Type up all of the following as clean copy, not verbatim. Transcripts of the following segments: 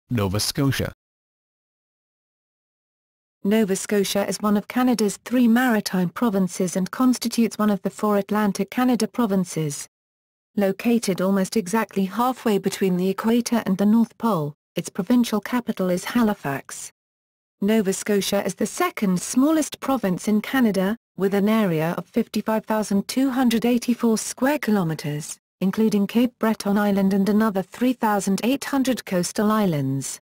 Nova Scotia. Nova Scotia is one of Canada's 3 maritime provinces and constitutes one of the 4 Atlantic Canada provinces. Located almost exactly halfway between the Equator and the North Pole, its provincial capital is Halifax. Nova Scotia is the second smallest province in Canada, with an area of 55,284 square kilometres, including Cape Breton Island and another 3,800 coastal islands.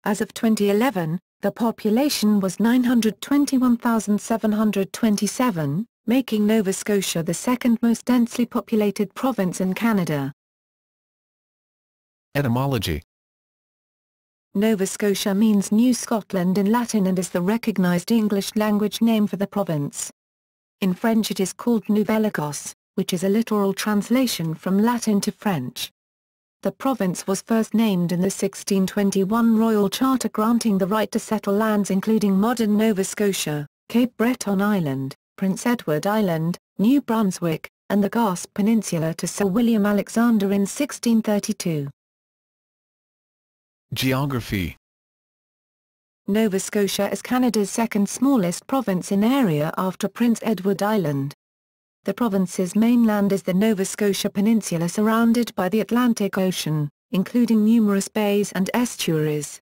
As of 2011, the population was 921,727, making Nova Scotia the second most densely populated province in Canada. Etymology. Nova Scotia means New Scotland in Latin and is the recognized English language name for the province. In French it is called Nouvelle-Écosse, which is a literal translation from Latin to French. The province was first named in the 1621 Royal Charter granting the right to settle lands including modern Nova Scotia, Cape Breton Island, Prince Edward Island, New Brunswick, and the Gaspe Peninsula to Sir William Alexander in 1632. Geography. Nova Scotia is Canada's second smallest province in area after Prince Edward Island. The province's mainland is the Nova Scotia Peninsula surrounded by the Atlantic Ocean, including numerous bays and estuaries.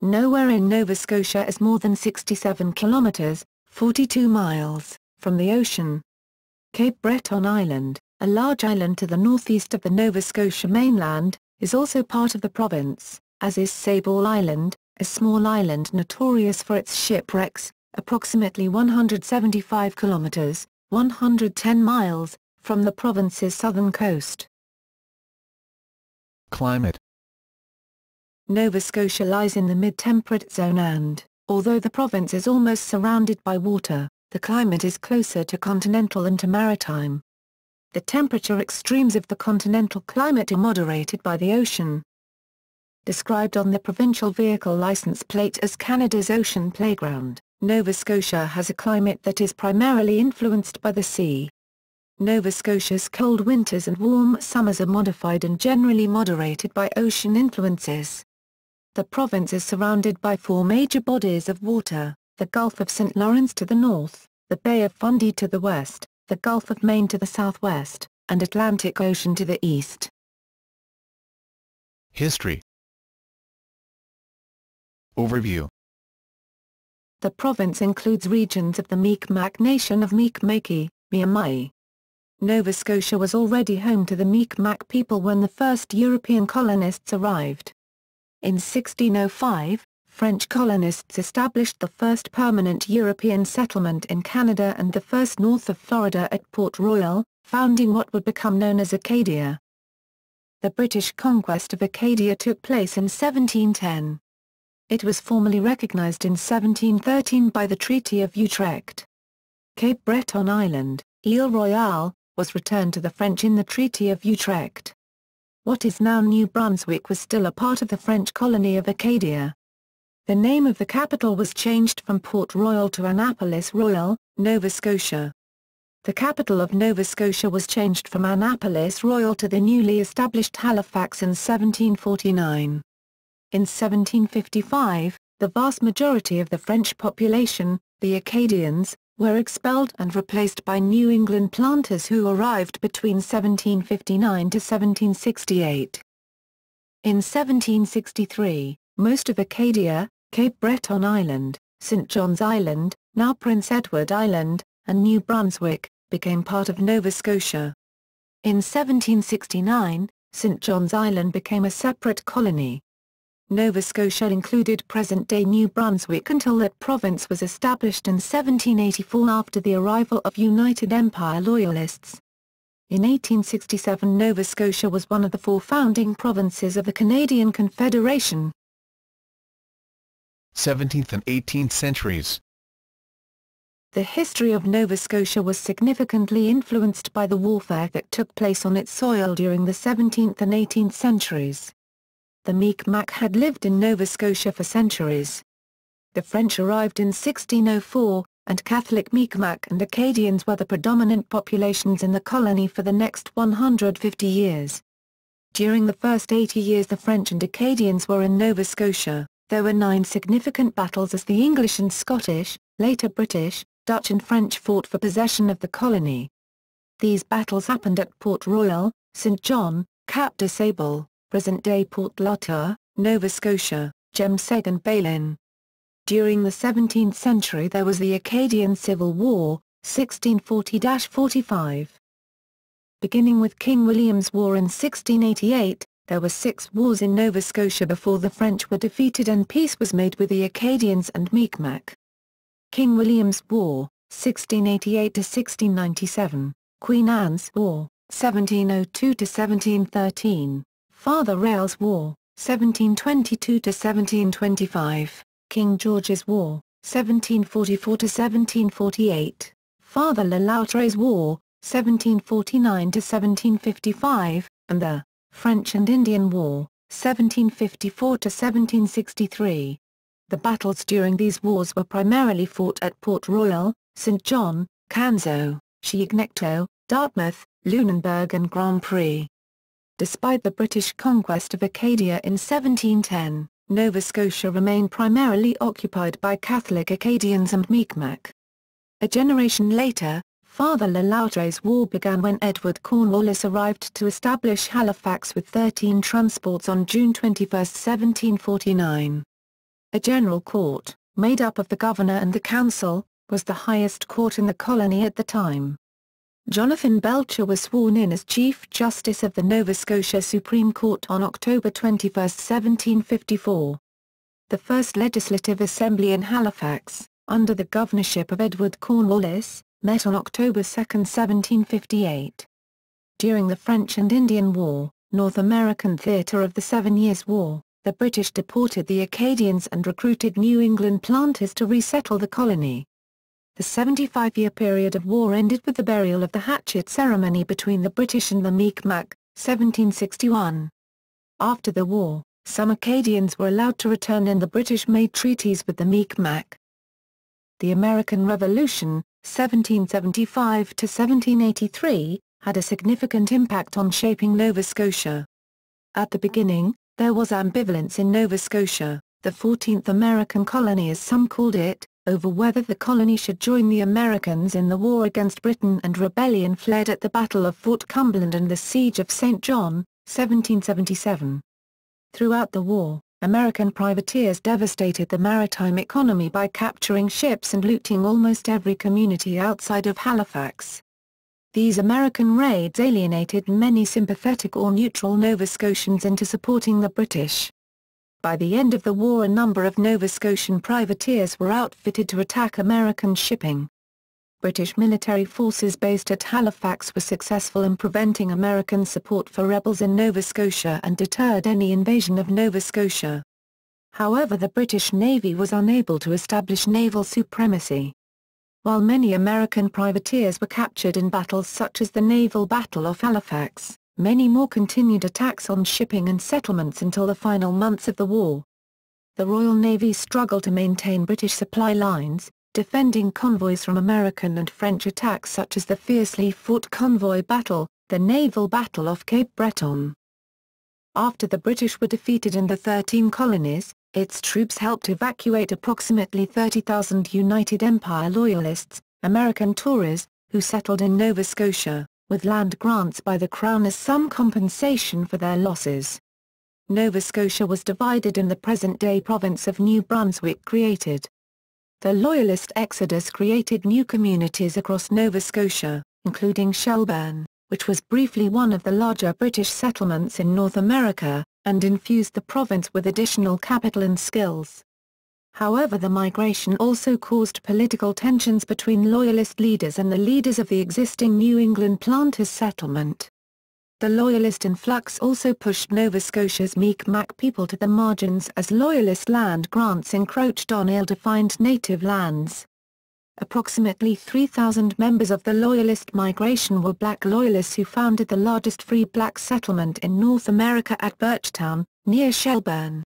Nowhere in Nova Scotia is more than 67 kilometres, 42 miles, from the ocean. Cape Breton Island, a large island to the northeast of the Nova Scotia mainland, is also part of the province, as is Sable Island, a small island notorious for its shipwrecks, approximately 175 kilometres, 110 miles, from the province's southern coast. Climate. Nova Scotia lies in the mid-temperate zone and, although the province is almost surrounded by water, the climate is closer to continental than to maritime. The temperature extremes of the continental climate are moderated by the ocean. Described on the provincial vehicle licence plate as Canada's Ocean Playground, Nova Scotia has a climate that is primarily influenced by the sea. Nova Scotia's cold winters and warm summers are modified and generally moderated by ocean influences. The province is surrounded by 4 major bodies of water, the Gulf of St. Lawrence to the north, the Bay of Fundy to the west, the Gulf of Maine to the southwest, and Atlantic Ocean to the east. History. Overview. The province includes regions of the Mi'kmaq Nation of Mi'kma'ki, Mi'kmaq. Nova Scotia was already home to the Mi'kmaq people when the first European colonists arrived. In 1605, French colonists established the first permanent European settlement in Canada and the first north of Florida at Port Royal, founding what would become known as Acadia. The British conquest of Acadia took place in 1710. It was formally recognized in 1713 by the Treaty of Utrecht. Cape Breton Island, Ile Royale, was returned to the French in the Treaty of Utrecht. What is now New Brunswick was still a part of the French colony of Acadia. The name of the capital was changed from Port Royal to Annapolis Royal, Nova Scotia. The capital of Nova Scotia was changed from Annapolis Royal to the newly established Halifax in 1749. In 1755, the vast majority of the French population, the Acadians, were expelled and replaced by New England planters who arrived between 1759 to 1768. In 1763, most of Acadia, Cape Breton Island, St. John's Island, now Prince Edward Island, and New Brunswick, became part of Nova Scotia. In 1769, St. John's Island became a separate colony. Nova Scotia included present-day New Brunswick until that province was established in 1784 after the arrival of United Empire Loyalists. In 1867 Nova Scotia was one of the 4 founding provinces of the Canadian Confederation. 17th and 18th centuries. The history of Nova Scotia was significantly influenced by the warfare that took place on its soil during the 17th and 18th centuries. The Mi'kmaq had lived in Nova Scotia for centuries. The French arrived in 1604, and Catholic Mi'kmaq and Acadians were the predominant populations in the colony for the next 150 years. During the first 80 years the French and Acadians were in Nova Scotia, there were 9 significant battles as the English and Scottish, later British, Dutch and French fought for possession of the colony. These battles happened at Port Royal, St. John, Cap de Sable, present-day Port Latour, Nova Scotia, Jemseg and Balin. During the 17th century there was the Acadian Civil War, 1640-45. Beginning with King William's War in 1688, there were 6 wars in Nova Scotia before the French were defeated and peace was made with the Acadians and Mi'kmaq. King William's War, 1688-1697, Queen Anne's War, 1702-1713, Father Rail's War, 1722-1725, King George's War, 1744-1748, Father Le Loutre's War, 1749-1755, and the French and Indian War, 1754-1763. The battles during these wars were primarily fought at Port Royal, St. John, Canso, Chignecto, Dartmouth, Lunenburg and Grand Prix. Despite the British conquest of Acadia in 1710, Nova Scotia remained primarily occupied by Catholic Acadians and Mi'kmaq. A generation later, Father Le Loutre's War began when Edward Cornwallis arrived to establish Halifax with 13 transports on June 21, 1749. A general court, made up of the governor and the council, was the highest court in the colony at the time. Jonathan Belcher was sworn in as Chief Justice of the Nova Scotia Supreme Court on October 21, 1754. The first Legislative Assembly in Halifax, under the governorship of Edward Cornwallis, met on October 2, 1758. During the French and Indian War, North American theatre of the 7 Years' War, the British deported the Acadians and recruited New England planters to resettle the colony. The 75-year period of war ended with the burial of the hatchet ceremony between the British and the Mi'kmaq, 1761. After the war, some Acadians were allowed to return and the British made treaties with the Mi'kmaq. The American Revolution, 1775-1783, had a significant impact on shaping Nova Scotia. At the beginning, there was ambivalence in Nova Scotia, the 14th American colony as some called it, over whether the colony should join the Americans in the war against Britain, and rebellion flared at the Battle of Fort Cumberland and the Siege of St. John, 1777. Throughout the war, American privateers devastated the maritime economy by capturing ships and looting almost every community outside of Halifax. These American raids alienated many sympathetic or neutral Nova Scotians into supporting the British. By the end of the war a number of Nova Scotian privateers were outfitted to attack American shipping. British military forces based at Halifax were successful in preventing American support for rebels in Nova Scotia and deterred any invasion of Nova Scotia. However, the British Navy was unable to establish naval supremacy. While many American privateers were captured in battles such as the Naval Battle of Halifax, many more continued attacks on shipping and settlements until the final months of the war. The Royal Navy struggled to maintain British supply lines, defending convoys from American and French attacks such as the fiercely fought convoy battle, the Naval Battle of Cape Breton. After the British were defeated in the 13 colonies, its troops helped evacuate approximately 30,000 United Empire Loyalists, American Tories, who settled in Nova Scotia, with land grants by the Crown as some compensation for their losses. Nova Scotia was divided and the present-day province of New Brunswick created. The Loyalist exodus created new communities across Nova Scotia, including Shelburne, which was briefly one of the larger British settlements in North America, and infused the province with additional capital and skills. However, the migration also caused political tensions between Loyalist leaders and the leaders of the existing New England planters' settlement. The Loyalist influx also pushed Nova Scotia's Mi'kmaq people to the margins as Loyalist land grants encroached on ill-defined native lands. Approximately 3,000 members of the Loyalist migration were Black Loyalists who founded the largest free black settlement in North America at Birchtown, near Shelburne.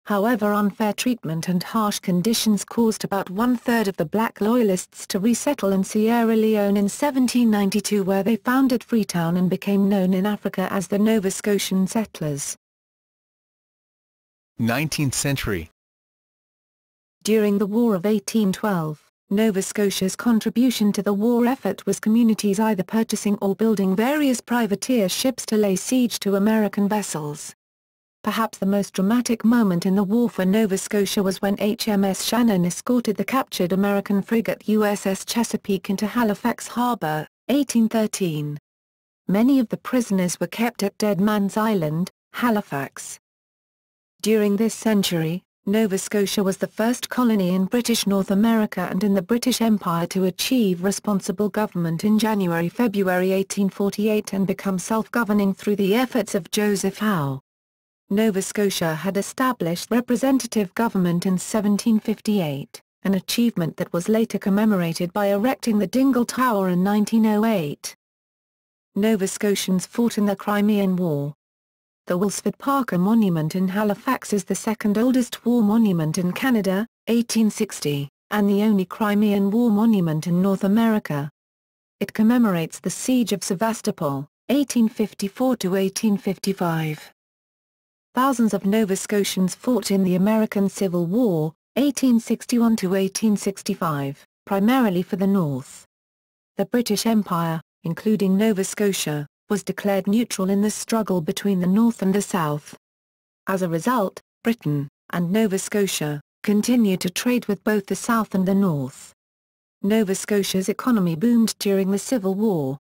However, unfair treatment and harsh conditions caused about one-third of the black loyalists to resettle in Sierra Leone in 1792, where they founded Freetown and became known in Africa as the Nova Scotian settlers. 19th century. During the War of 1812, Nova Scotia's contribution to the war effort was communities either purchasing or building various privateer ships to lay siege to American vessels. Perhaps the most dramatic moment in the war for Nova Scotia was when HMS Shannon escorted the captured American frigate USS Chesapeake into Halifax Harbour, 1813. Many of the prisoners were kept at Dead Man's Island, Halifax. During this century, Nova Scotia was the first colony in British North America and in the British Empire to achieve responsible government in January-February 1848 and become self-governing through the efforts of Joseph Howe. Nova Scotia had established representative government in 1758, an achievement that was later commemorated by erecting the Dingle Tower in 1908. Nova Scotians fought in the Crimean War. The Wilsford Parker Monument in Halifax is the second oldest war monument in Canada, 1860, and the only Crimean War monument in North America. It commemorates the Siege of Sevastopol, 1854–1855. Thousands of Nova Scotians fought in the American Civil War, 1861–1865, primarily for the North. The British Empire, including Nova Scotia, was declared neutral in the struggle between the North and the South. As a result, Britain, and Nova Scotia, continued to trade with both the South and the North. Nova Scotia's economy boomed during the Civil War.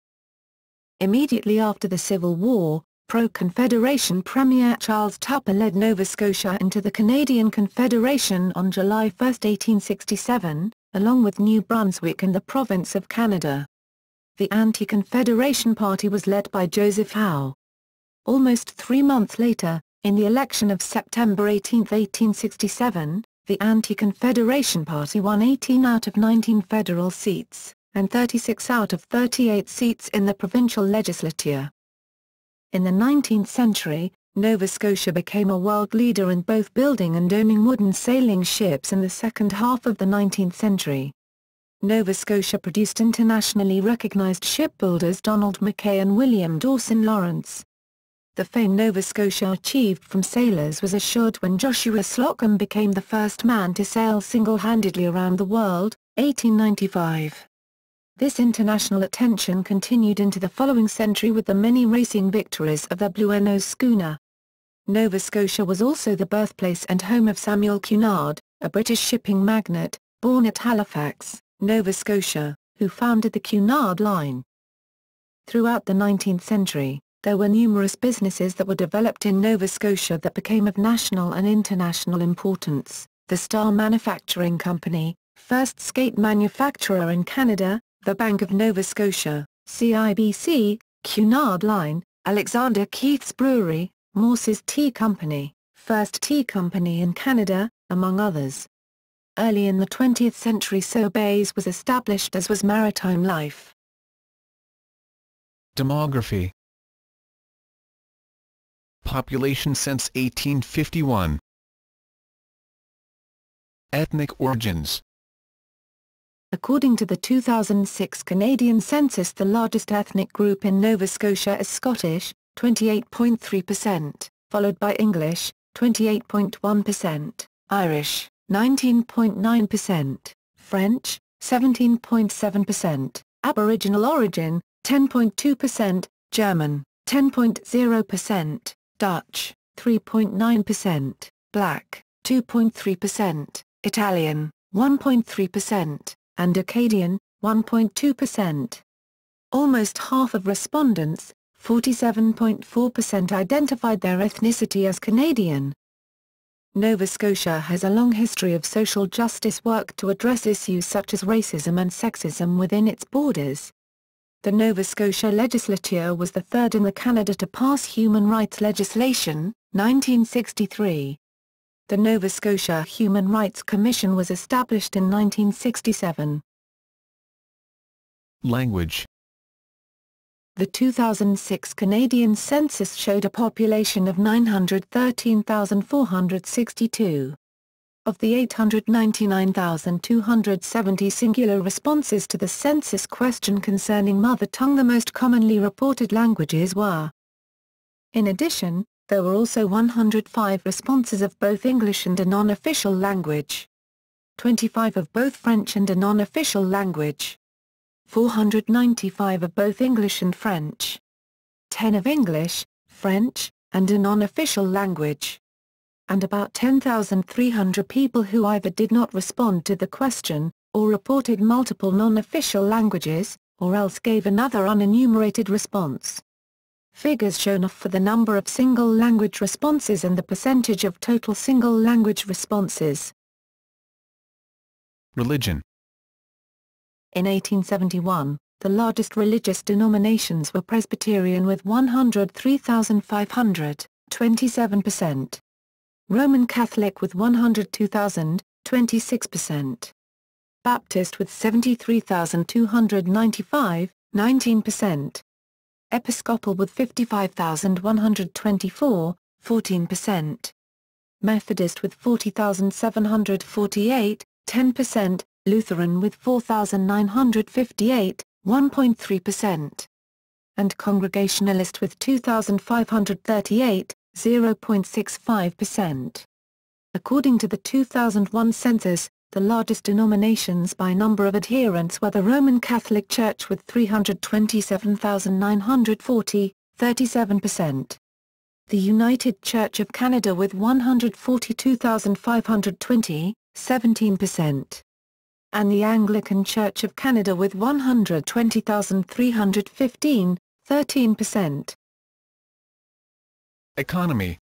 Immediately after the Civil War, pro-Confederation Premier Charles Tupper led Nova Scotia into the Canadian Confederation on July 1, 1867, along with New Brunswick and the Province of Canada. The Anti-Confederation Party was led by Joseph Howe. Almost 3 months later, in the election of September 18, 1867, the Anti-Confederation Party won 18 out of 19 federal seats, and 36 out of 38 seats in the provincial legislature. In the 19th century, Nova Scotia became a world leader in both building and owning wooden sailing ships in the second half of the 19th century. Nova Scotia produced internationally recognized shipbuilders Donald Mackay and William Dawson Lawrence. The fame Nova Scotia achieved from sailors was assured when Joshua Slocum became the first man to sail single-handedly around the world, 1895. This international attention continued into the following century with the many racing victories of the Blue Nose schooner. Nova Scotia was also the birthplace and home of Samuel Cunard, a British shipping magnate, born at Halifax, Nova Scotia, who founded the Cunard Line. Throughout the 19th century, there were numerous businesses that were developed in Nova Scotia that became of national and international importance: the Star Manufacturing Company, first skate manufacturer in Canada; the Bank of Nova Scotia, CIBC, Cunard Line, Alexander Keith's Brewery, Morse's Tea Company, first tea company in Canada, among others. Early in the 20th century Sobeys was established, as was Maritime Life. Demography. Population since 1851. Ethnic origins. According to the 2006 Canadian census, the largest ethnic group in Nova Scotia is Scottish, 28.3%, followed by English, 28.1%, Irish, 19.9%, French, 17.7%, Aboriginal origin, 10.2%, German, 10.0%, Dutch, 3.9%, Black, 2.3%, Italian, 1.3%, and Acadian, 1.2%. Almost half of respondents, 47.4%, identified their ethnicity as Canadian. Nova Scotia has a long history of social justice work to address issues such as racism and sexism within its borders. The Nova Scotia legislature was the third in the Canada to pass human rights legislation, 1963. The Nova Scotia Human Rights Commission was established in 1967. Language. The 2006 Canadian census showed a population of 913,462. Of the 899,270 singular responses to the census question concerning mother tongue, the most commonly reported languages were. In addition, there were also 105 responses of both English and a non-official language. 25 of both French and a non-official language. 495 of both English and French. 10 of English, French, and a non-official language. And about 10,300 people who either did not respond to the question, or reported multiple non-official languages, or else gave another unenumerated response. Figures shown are for the number of single-language responses and the percentage of total single-language responses. Religion. In 1871, the largest religious denominations were Presbyterian with 103,500, 27%. Roman Catholic with 102,000, 26%. Baptist with 73,295, 19%. Episcopal with 55,124, 14%. Methodist with 40,748, 10%. Lutheran with 4,958, 1.3%. And Congregationalist with 2,538, 0.65%. According to the 2001 census, the largest denominations by number of adherents were the Roman Catholic Church with 327,940, 37%. The United Church of Canada with 142,520, 17%. And the Anglican Church of Canada with 120,315, 13%. Economy.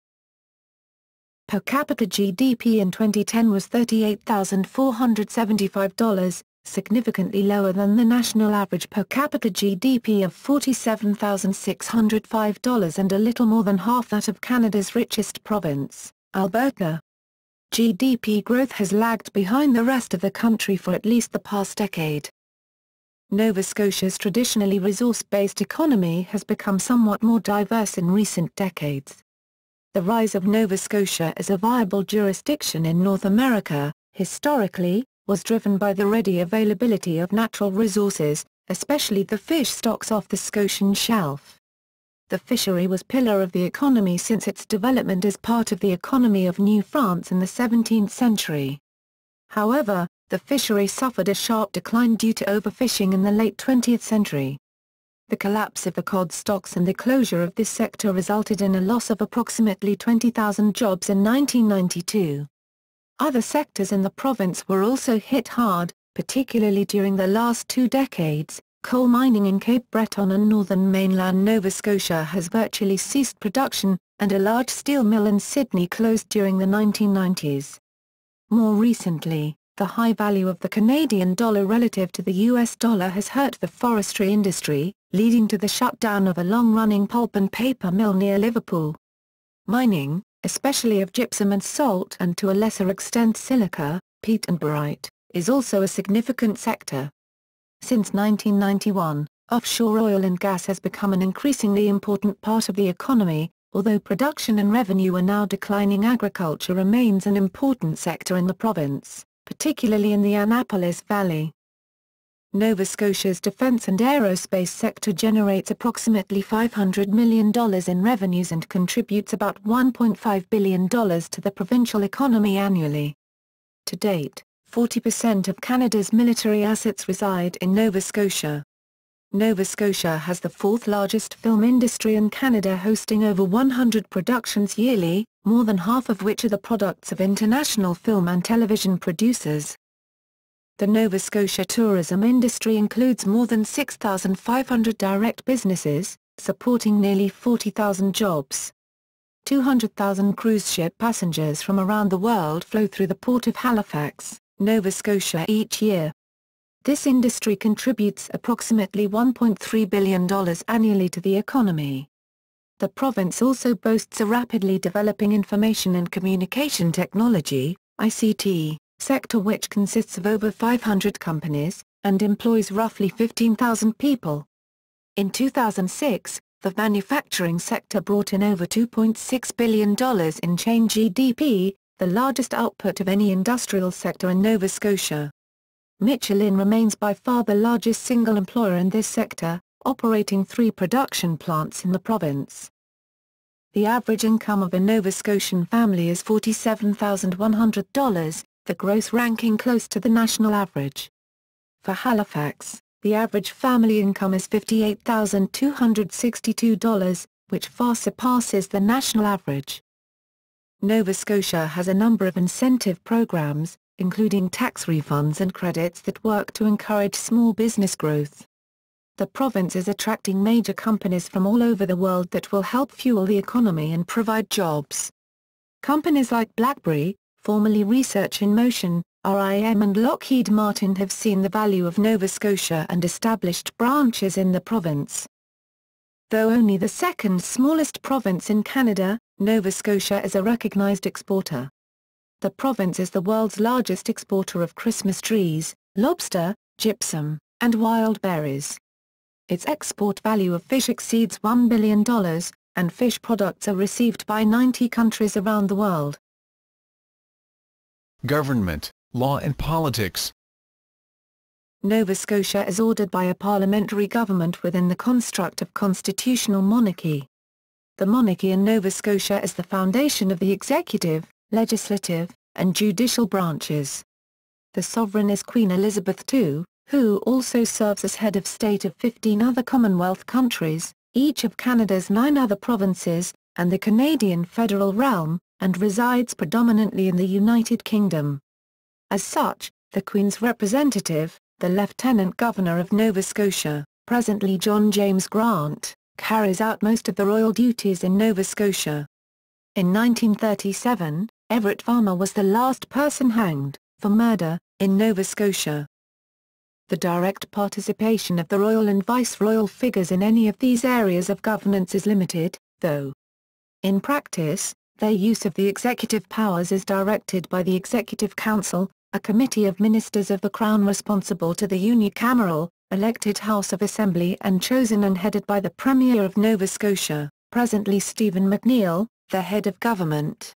Per capita GDP in 2010 was $38,475, significantly lower than the national average per capita GDP of $47,605 and a little more than half that of Canada's richest province, Alberta. GDP growth has lagged behind the rest of the country for at least the past decade. Nova Scotia's traditionally resource-based economy has become somewhat more diverse in recent decades. The rise of Nova Scotia as a viable jurisdiction in North America, historically, was driven by the ready availability of natural resources, especially the fish stocks off the Scotian shelf. The fishery was pillar of the economy since its development as part of the economy of New France in the 17th century. However, the fishery suffered a sharp decline due to overfishing in the late 20th century. The collapse of the cod stocks and the closure of this sector resulted in a loss of approximately 20,000 jobs in 1992. Other sectors in the province were also hit hard, particularly during the last 2 decades. Coal mining in Cape Breton and northern mainland Nova Scotia has virtually ceased production, and a large steel mill in Sydney closed during the 1990s. More recently, the high value of the Canadian dollar relative to the US dollar has hurt the forestry industry, leading to the shutdown of a long-running pulp and paper mill near Liverpool. Mining, especially of gypsum and salt and to a lesser extent silica, peat and barite, is also a significant sector. Since 1991, offshore oil and gas has become an increasingly important part of the economy. Although production and revenue are now declining, agriculture remains an important sector in the province, particularly in the Annapolis Valley. Nova Scotia's defence and aerospace sector generates approximately $500 million in revenues and contributes about $1.5 billion to the provincial economy annually. To date, 40% of Canada's military assets reside in Nova Scotia. Nova Scotia has the 4th largest film industry in Canada, hosting over 100 productions yearly, more than half of which are the products of international film and television producers. The Nova Scotia tourism industry includes more than 6,500 direct businesses, supporting nearly 40,000 jobs. 200,000 cruise ship passengers from around the world flow through the port of Halifax, Nova Scotia each year. This industry contributes approximately $1.3 billion annually to the economy. The province also boasts a rapidly developing information and communication technology (ICT) sector which consists of over 500 companies, and employs roughly 15,000 people. In 2006, the manufacturing sector brought in over $2.6 billion in chain GDP, the largest output of any industrial sector in Nova Scotia. Michelin remains by far the largest single employer in this sector, operating 3 production plants in the province. The average income of a Nova Scotian family is $47,100, the gross ranking close to the national average. For Halifax, the average family income is $58,262, which far surpasses the national average. Nova Scotia has a number of incentive programs, including tax refunds and credits that work to encourage small business growth. The province is attracting major companies from all over the world that will help fuel the economy and provide jobs. Companies like BlackBerry, formerly Research in Motion, RIM and Lockheed Martin have seen the value of Nova Scotia and established branches in the province. Though only the second smallest province in Canada, Nova Scotia is a recognized exporter. The province is the world's largest exporter of Christmas trees, lobster, gypsum, and wild berries. Its export value of fish exceeds $1 billion, and fish products are received by 90 countries around the world. Government, law and politics. Nova Scotia is ordered by a parliamentary government within the construct of constitutional monarchy. The monarchy in Nova Scotia is the foundation of the executive, legislative, and judicial branches. The sovereign is Queen Elizabeth II, who also serves as head of state of 15 other Commonwealth countries, each of Canada's 9 other provinces, and the Canadian federal realm, and resides predominantly in the United Kingdom. As such, the Queen's representative, the Lieutenant Governor of Nova Scotia, presently John James Grant, carries out most of the royal duties in Nova Scotia. In 1937, Everett Farmer was the last person hanged, for murder, in Nova Scotia. The direct participation of the royal and viceroyal figures in any of these areas of governance is limited, though. In practice, their use of the executive powers is directed by the Executive Council, a committee of ministers of the Crown responsible to the unicameral, elected House of Assembly and chosen and headed by the Premier of Nova Scotia, presently Stephen McNeill, the head of government.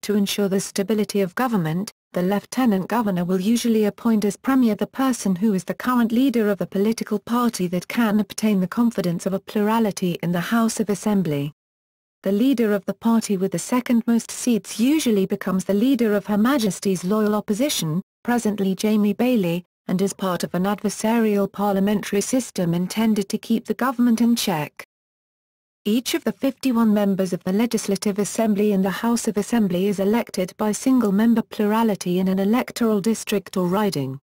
To ensure the stability of government, the Lieutenant Governor will usually appoint as Premier the person who is the current leader of the political party that can obtain the confidence of a plurality in the House of Assembly. The leader of the party with the second most seats usually becomes the leader of Her Majesty's loyal opposition, presently Jamie Bailey, and is part of an adversarial parliamentary system intended to keep the government in check. Each of the 51 members of the Legislative Assembly in the House of Assembly is elected by single-member plurality in an electoral district or riding.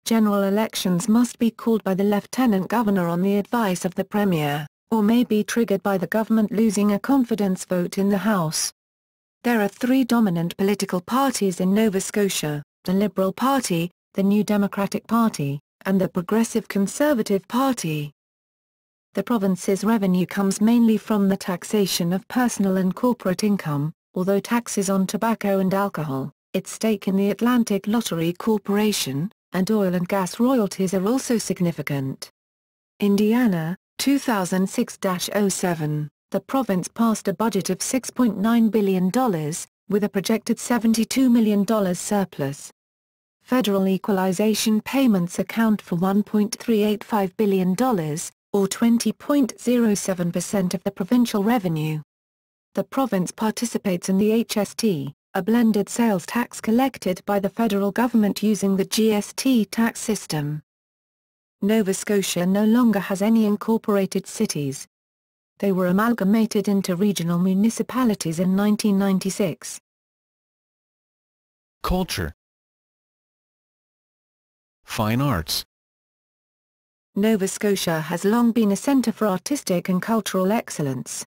General elections must be called by the Lieutenant Governor on the advice of the Premier, or may be triggered by the government losing a confidence vote in the House. There are 3 dominant political parties in Nova Scotia: the Liberal Party, the New Democratic Party, and the Progressive Conservative Party. The province's revenue comes mainly from the taxation of personal and corporate income, although taxes on tobacco and alcohol, its stake in the Atlantic Lottery Corporation, and oil and gas royalties are also significant. Indiana, 2006-07, the province passed a budget of $6.9 billion, with a projected $72 million surplus. Federal equalization payments account for $1.385 billion, or 20.07% of the provincial revenue. The province participates in the HST, a blended sales tax collected by the federal government using the GST tax system. Nova Scotia no longer has any incorporated cities. They were amalgamated into regional municipalities in 1996. Culture. Fine arts. Nova Scotia has long been a centre for artistic and cultural excellence.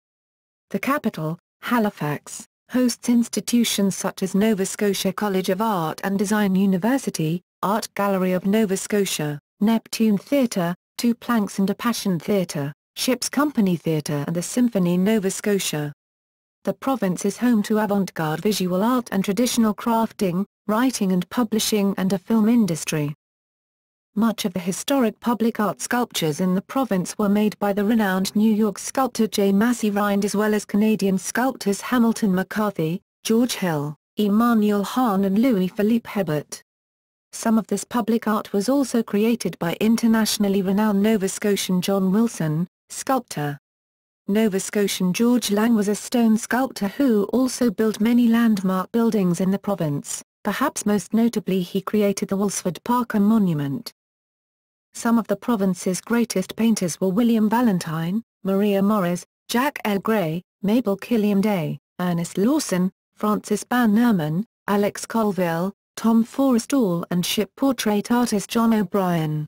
The capital, Halifax, hosts institutions such as Nova Scotia College of Art and Design University, Art Gallery of Nova Scotia, Neptune Theatre, Two Planks and a Passion Theatre, Ships Company Theatre and the Symphony Nova Scotia. The province is home to avant-garde visual art and traditional crafting, writing and publishing and a film industry. Much of the historic public art sculptures in the province were made by the renowned New York sculptor J. Massey Rhind as well as Canadian sculptors Hamilton McCarthy, George Hill, Emmanuel Hahn and Louis-Philippe Hebert. Some of this public art was also created by internationally renowned Nova Scotian John Wilson, sculptor. Nova Scotian George Lang was a stone sculptor who also built many landmark buildings in the province, perhaps most notably he created the Woolsford Parker Monument. Some of the province's greatest painters were William Valentine, Maria Morris, Jack L. Gray, Mabel Killiam Day, Ernest Lawson, Francis Bannerman, Alex Colville, Tom Forrestall and ship portrait artist John O'Brien.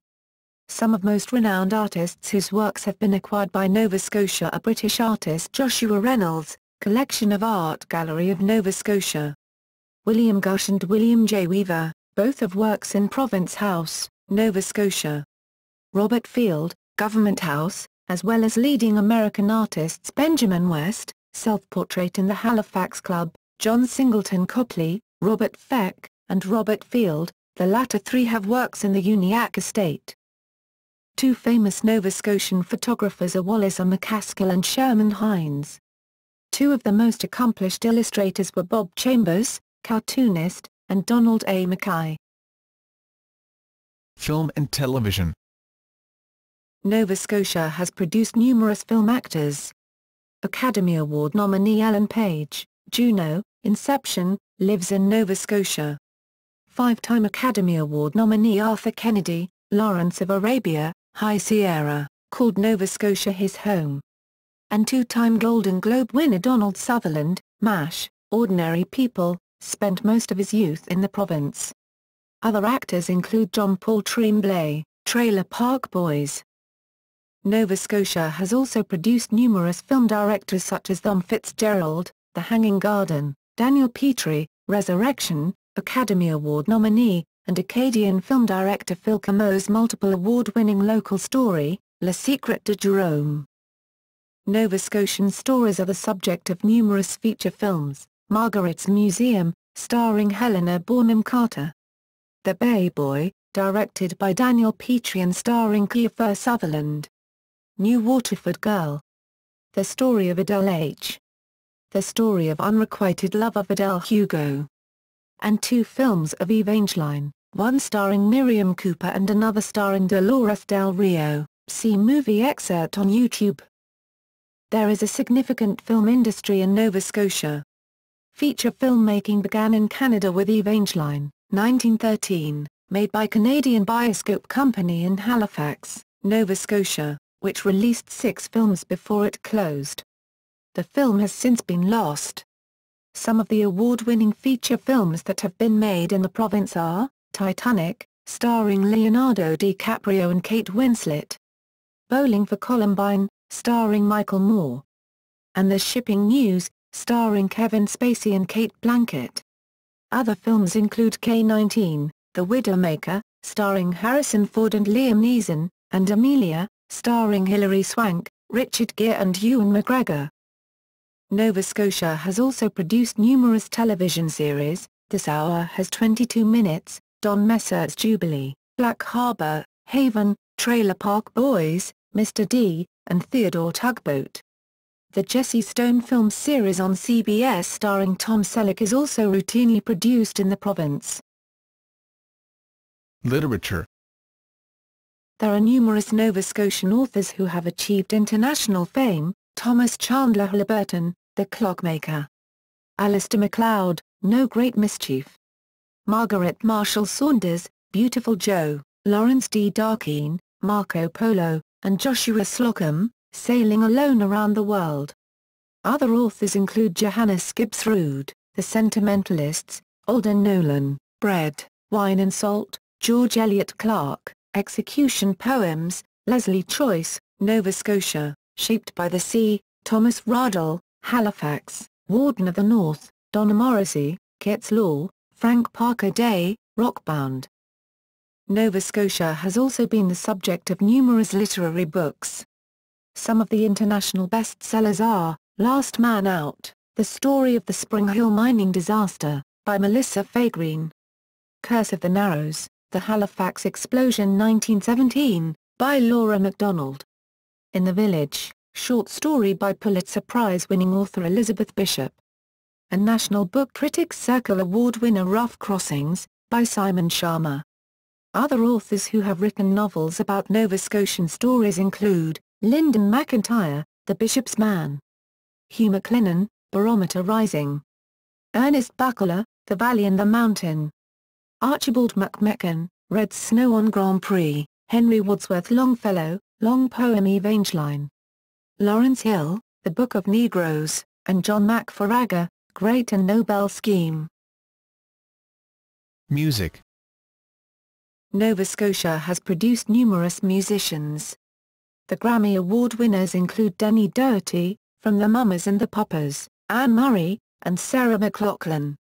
Some of most renowned artists whose works have been acquired by Nova Scotia are British artist Joshua Reynolds, Collection of Art Gallery of Nova Scotia. William Gush and William J. Weaver, both of works in Province House, Nova Scotia. Robert Field, Government House, as well as leading American artists Benjamin West, self-portrait in the Halifax Club, John Singleton Copley, Robert Feck, and Robert Field, the latter three have works in the Uniacke estate. Two famous Nova Scotian photographers are Wallace McCaskill and Sherman Hines. Two of the most accomplished illustrators were Bob Chambers, cartoonist, and Donald A. Mackay. Film and television. Nova Scotia has produced numerous film actors. Academy Award nominee Ellen Page, Juno, Inception, lives in Nova Scotia. Five-time Academy Award nominee Arthur Kennedy, Lawrence of Arabia, High Sierra, called Nova Scotia his home. And two-time Golden Globe winner Donald Sutherland, MASH, Ordinary People, spent most of his youth in the province. Other actors include John Paul Tremblay, Trailer Park Boys. Nova Scotia has also produced numerous film directors such as Tom Fitzgerald, The Hanging Garden, Daniel Petrie, Resurrection, Academy Award nominee, and Acadian film director Phil Cameau's multiple award-winning local story, Le Secret de Jerome. Nova Scotian stories are the subject of numerous feature films, Margaret's Museum, starring Helena Bonham Carter. The Bay Boy, directed by Daniel Petrie and starring Kiefer Sutherland. New Waterford Girl. The Story of Adele H. The Story of Unrequited Love of Adele Hugo. And two films of Evangeline, one starring Miriam Cooper and another starring Dolores Del Rio. See movie excerpt on YouTube. There is a significant film industry in Nova Scotia. Feature filmmaking began in Canada with Evangeline, 1913, made by Canadian Bioscope Company in Halifax, Nova Scotia, which released 6 films before it closed. The film has since been lost. Some of the award-winning feature films that have been made in the province are, Titanic, starring Leonardo DiCaprio and Kate Winslet. Bowling for Columbine, starring Michael Moore. And The Shipping News, starring Kevin Spacey and Kate Blanchett. Other films include K-19, The Widowmaker, starring Harrison Ford and Liam Neeson, and Amelia, starring Hilary Swank, Richard Gere and Ewan McGregor. Nova Scotia has also produced numerous television series. This Hour Has 22 Minutes, Don Messer's Jubilee, Black Harbor, Haven, Trailer Park Boys, Mr. D, and Theodore Tugboat. The Jesse Stone film series on CBS starring Tom Selleck is also routinely produced in the province. Literature. There are numerous Nova Scotian authors who have achieved international fame: Thomas Chandler Halliburton, The Clockmaker; Alistair MacLeod, No Great Mischief; Margaret Marshall Saunders, Beautiful Joe; Lawrence D. Darkine, Marco Polo; and Joshua Slocum, Sailing Alone Around the World. Other authors include Johannes Gibbs Rood, The Sentimentalists; Alden Nolan, Bread, Wine and Salt; George Eliot Clark, Execution Poems; Leslie Choice, Nova Scotia, Shaped by the Sea; Thomas Ruddle, Halifax, Warden of the North; Donna Morrissey, Keats Law; Frank Parker Day, Rockbound. Nova Scotia has also been the subject of numerous literary books. Some of the international bestsellers are, Last Man Out, The Story of the Spring Hill Mining Disaster, by Melissa Fagreen; Curse of the Narrows, The Halifax Explosion 1917, by Laura MacDonald. In the Village, short story by Pulitzer Prize-winning author Elizabeth Bishop. A National Book Critics Circle Award winner Rough Crossings, by Simon Sharma. Other authors who have written novels about Nova Scotian stories include, Lyndon McIntyre, The Bishop's Man. Hugh MacLennan, Barometer Rising. Ernest Buckler, The Valley and the Mountain. Archibald MacMecken, Red Snow on Grand Prix, Henry Wadsworth Longfellow, Long Poem Evangeline. Lawrence Hill, The Book of Negroes, and John MacFaragher, Great and Noble Scheme. Music. Nova Scotia has produced numerous musicians. The Grammy Award winners include Denny Doherty, from the Mummers and the Poppers, Anne Murray, and Sarah McLachlan.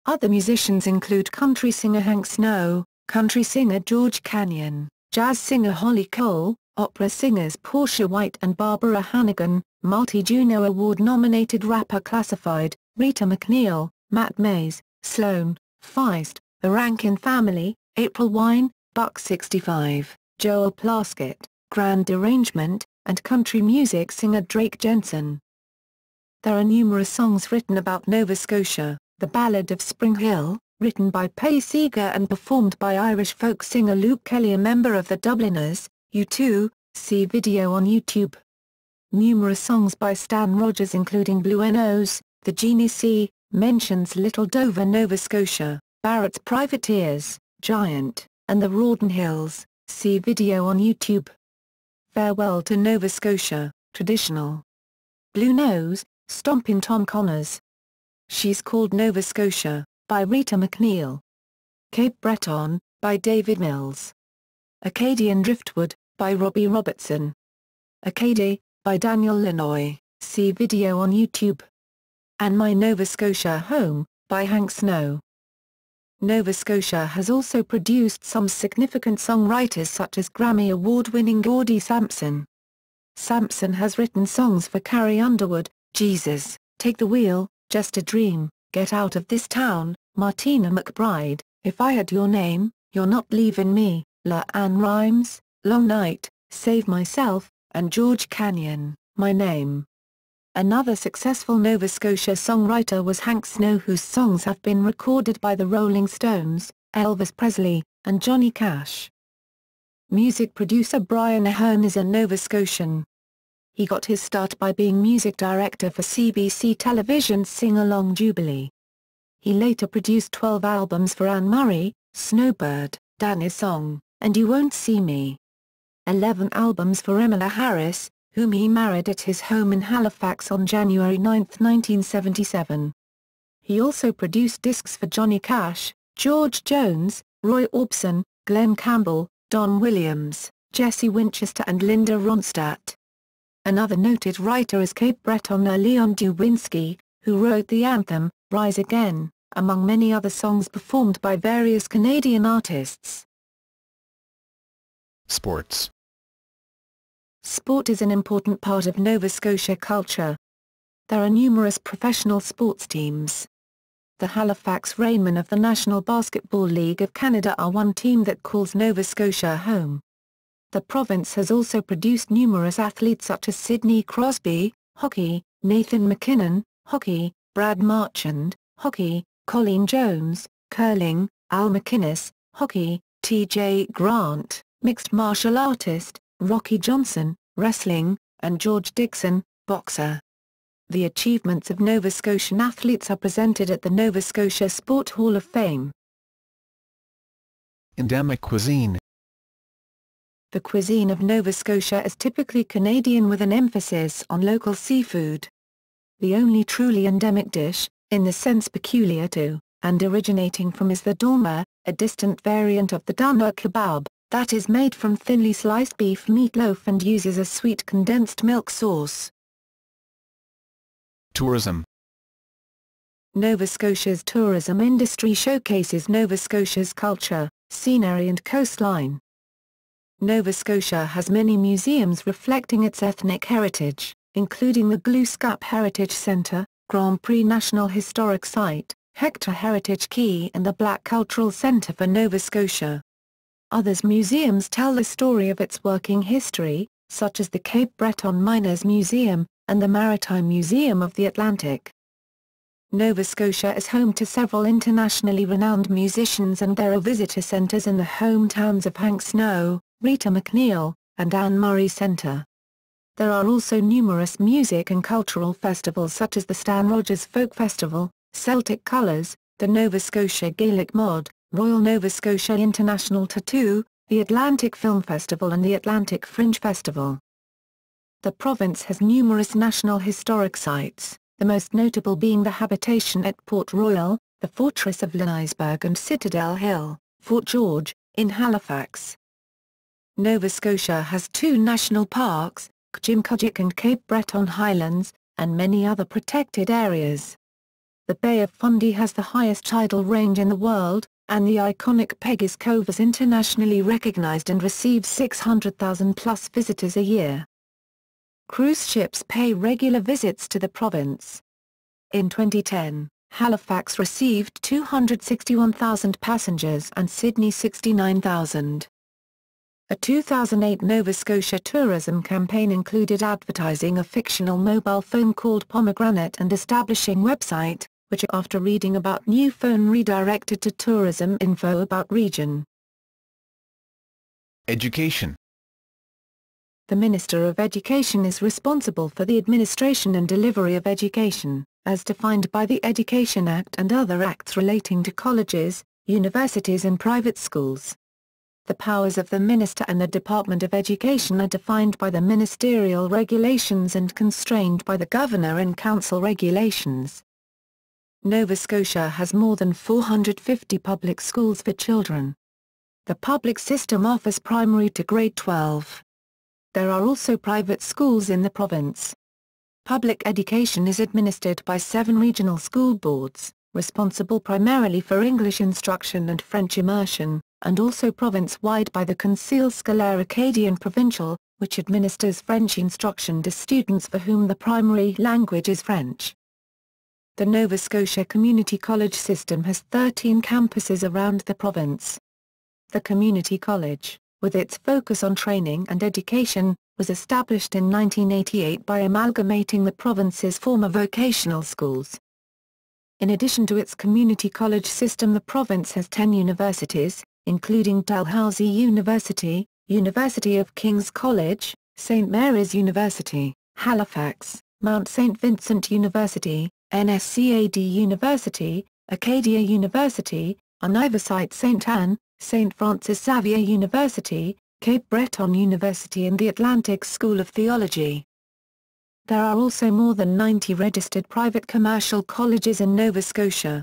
Other musicians include country singer Hank Snow, country singer George Canyon, jazz singer Holly Cole, opera singers Portia White and Barbara Hannigan, multi-Juno Award-nominated rapper Classified, Rita McNeil, Matt Mays, Sloan, Feist, The Rankin Family, April Wine, Buck 65, Joel Plaskett, Grand Derangement, and country music singer Drake Jensen. There are numerous songs written about Nova Scotia. The Ballad of Spring Hill, written by Pay Seeger and performed by Irish folk singer Luke Kelly, a member of the Dubliners, U2, see video on YouTube. Numerous songs by Stan Rogers including Blue N.O.'s, The Genie Sea, mentions Little Dover, Nova Scotia, Barrett's Privateers, Giant, and the Rawdon Hills, see video on YouTube. Farewell to Nova Scotia, Traditional. Blue Nose, Stompin' Tom Connors. She's Called Nova Scotia, by Rita McNeil. Cape Breton, by David Mills. Acadian Driftwood, by Robbie Robertson. Acadie, by Daniel Lanois, see video on YouTube. And My Nova Scotia Home, by Hank Snow. Nova Scotia has also produced some significant songwriters such as Grammy Award-winning Gordie Sampson. Sampson has written songs for Carrie Underwood, Jesus, Take the Wheel, Just a Dream, Get Out of This Town, Martina McBride, If I Had Your Name, You're Not Leaving Me, La Ann Rimes, Long Night, Save Myself, and George Canyon, My Name. Another successful Nova Scotia songwriter was Hank Snow, whose songs have been recorded by the Rolling Stones, Elvis Presley, and Johnny Cash. Music producer Brian Ahern is a Nova Scotian. He got his start by being music director for CBC Television's Sing-Along Jubilee. He later produced 12 albums for Anne Murray, Snowbird, Danny's Song, and You Won't See Me. 11 albums for Emmylou Harris, whom he married at his home in Halifax on January 9, 1977. He also produced discs for Johnny Cash, George Jones, Roy Orbison, Glenn Campbell, Don Williams, Jesse Winchester and Linda Ronstadt. Another noted writer is Cape Bretoner Leon Duwinski, who wrote the anthem, Rise Again, among many other songs performed by various Canadian artists. Sports. Sport is an important part of Nova Scotia culture. There are numerous professional sports teams. The Halifax Rainmen of the National Basketball League of Canada are one team that calls Nova Scotia home. The province has also produced numerous athletes such as Sidney Crosby, hockey, Nathan McKinnon, hockey, Brad Marchand, hockey, Colleen Jones, curling, Al McInnes, hockey, T.J. Grant, mixed martial artist, Rocky Johnson, wrestling, and George Dixon, boxer. The achievements of Nova Scotian athletes are presented at the Nova Scotia Sport Hall of Fame. Endemic cuisine. The cuisine of Nova Scotia is typically Canadian with an emphasis on local seafood. The only truly endemic dish, in the sense peculiar to, and originating from, is the dolma, a distant variant of the doner kebab, that is made from thinly sliced beef meatloaf and uses a sweet condensed milk sauce. Tourism. Nova Scotia's tourism industry showcases Nova Scotia's culture, scenery and coastline. Nova Scotia has many museums reflecting its ethnic heritage, including the Glooscap Heritage Centre, Grand Prix National Historic Site, Hector Heritage Quay and the Black Cultural Centre for Nova Scotia. Others museums tell the story of its working history, such as the Cape Breton Miners Museum, and the Maritime Museum of the Atlantic. Nova Scotia is home to several internationally renowned musicians, and there are visitor centres in the hometowns of Hank Snow, Rita McNeil, and Anne Murray Centre. There are also numerous music and cultural festivals such as the Stan Rogers Folk Festival, Celtic Colours, the Nova Scotia Gaelic Mod, Royal Nova Scotia International Tattoo, the Atlantic Film Festival and the Atlantic Fringe Festival. The province has numerous national historic sites, the most notable being the habitation at Port Royal, the Fortress of Lenisburg and Citadel Hill, Fort George, in Halifax. Nova Scotia has two national parks, Kjimkujik and Cape Breton Highlands, and many other protected areas. The Bay of Fundy has the highest tidal range in the world, and the iconic Peggy's Cove is internationally recognized and receives 600,000-plus visitors a year. Cruise ships pay regular visits to the province. In 2010, Halifax received 261,000 passengers and Sydney 69,000. A 2008 Nova Scotia tourism campaign included advertising a fictional mobile phone called Pomegranate and establishing website, which after reading about new phone redirected to tourism info about region. Education. The Minister of Education is responsible for the administration and delivery of education, as defined by the Education Act and other acts relating to colleges, universities and private schools. The powers of the Minister and the Department of Education are defined by the ministerial regulations and constrained by the Governor and Council regulations. Nova Scotia has more than 450 public schools for children. The public system offers primary to grade 12. There are also private schools in the province. Public education is administered by 7 regional school boards, responsible primarily for English instruction and French immersion, and also province-wide by the Conseil Scolaire Acadien Provincial, which administers French instruction to students for whom the primary language is French. The Nova Scotia Community College system has 13 campuses around the province. The Community College, with its focus on training and education, was established in 1988 by amalgamating the province's former vocational schools. In addition to its community college system, the province has 10 universities, including Dalhousie University, University of King's College, St Mary's University, Halifax, Mount St Vincent University, NSCAD University, Acadia University, Université St Anne, St Francis Xavier University, Cape Breton University and the Atlantic School of Theology. There are also more than 90 registered private commercial colleges in Nova Scotia.